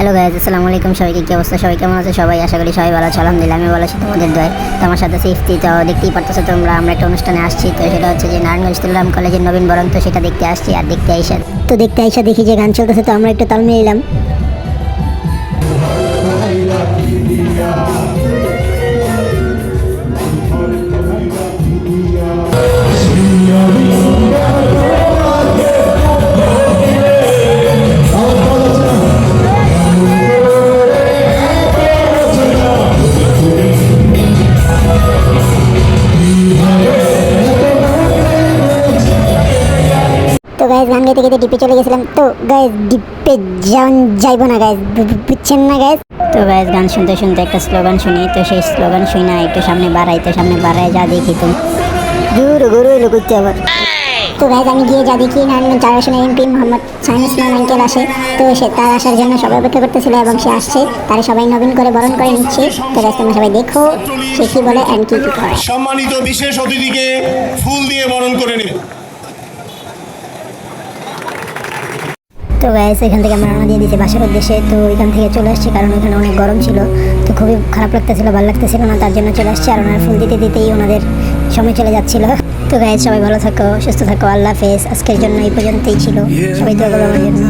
Hello guys, আসসালামু আলাইকুম। সবাইকে কি অবস্থা? সবাই কেমন আছে? সবাই আশা করি সবাই ভালো আছে। আলহামদুলিল্লাহ আমি ভালো আছি তোমাদের দয়ায়। তো আমার সাথে সেফটি তো দেখতেই পারতেছো তোমরা, আমরা একটা অনুষ্ঠানে আসছি। তো সেটা হচ্ছে যে নারায়ণগঞ্জ তুললাম কলেজের নবীনবরণ। তো সেটা দেখতে আসছি। আর দেখতে আইসা দেখি যে গান চলতেছে, তো আমরা একটু তাল মিলাইলাম। তো গাইজ গান গাইতে গাইতে ডিপে চলে গেছিলাম। তো গাইজ ডিপে যাইবো না গাইজ, বুঝছেন না গাইজ। তো গাইজ গান শুনতে শুনতে একটা স্লোগান শুনি। তো সেই স্লোগান শুনি না একটু সামনে বাড়াই। তো সামনে বাড়ায় যা দেখি তো দূর গরু এলো করতে আবার। তো গাইজ আমি গিয়ে যা দেখি নারায়ণগঞ্জ 4 আসনের এমপি মোহাম্মদ সাইম ওসমান আঙ্কেল আসে। তো সে তার আসার জন্য সবাই অপেক্ষা করতেছিল এবং সে আসছে। তারা সবাই নবীন করে বরণ করে নিচ্ছে। তো গাইজ তোমরা সবাই দেখো সে কি বলে অ্যান্ড কি করে। সম্মানিত বিশেষ অতিথিকে ফুল দিয়ে বরণ করে নেবে। তো গাইস এখান থেকে আমরা রওনা দিয়ে দিয়েছি বাসার উদ্দেশ্যে। তো এখান থেকে চলে আসছি কারণ ওখানে অনেক গরম ছিল। তো খুবই খারাপ লাগতেছিল, ভালো লাগতেছিল না, তার জন্য চলে আসছি। আর ওনারা ফুল দিতে দিতেই ওনাদের সময় চলে যাচ্ছিল। তো গাইস সবাই ভালো থাকো, সুস্থ থাকো, আল্লাহ হাফেজ। আজকের জন্য এই পর্যন্তই ছিল। সবাই দোয়া করো আমার জন্য।